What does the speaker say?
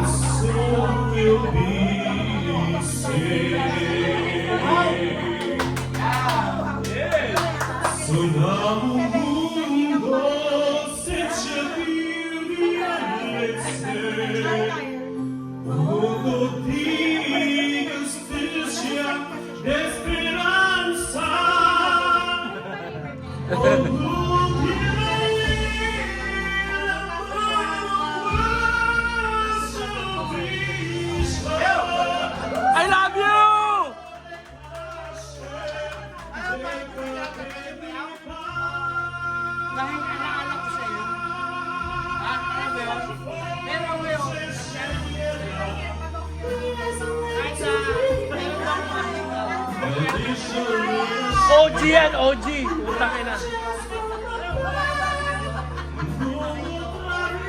soul will be saved. Sonamundo se ci todo digas de esperanza. I love you! Dahil alaala ko sa'yo. Ano ba yun? Meron mo yun. Kahit sa... Meron bang OG yan, OG. Utang ina.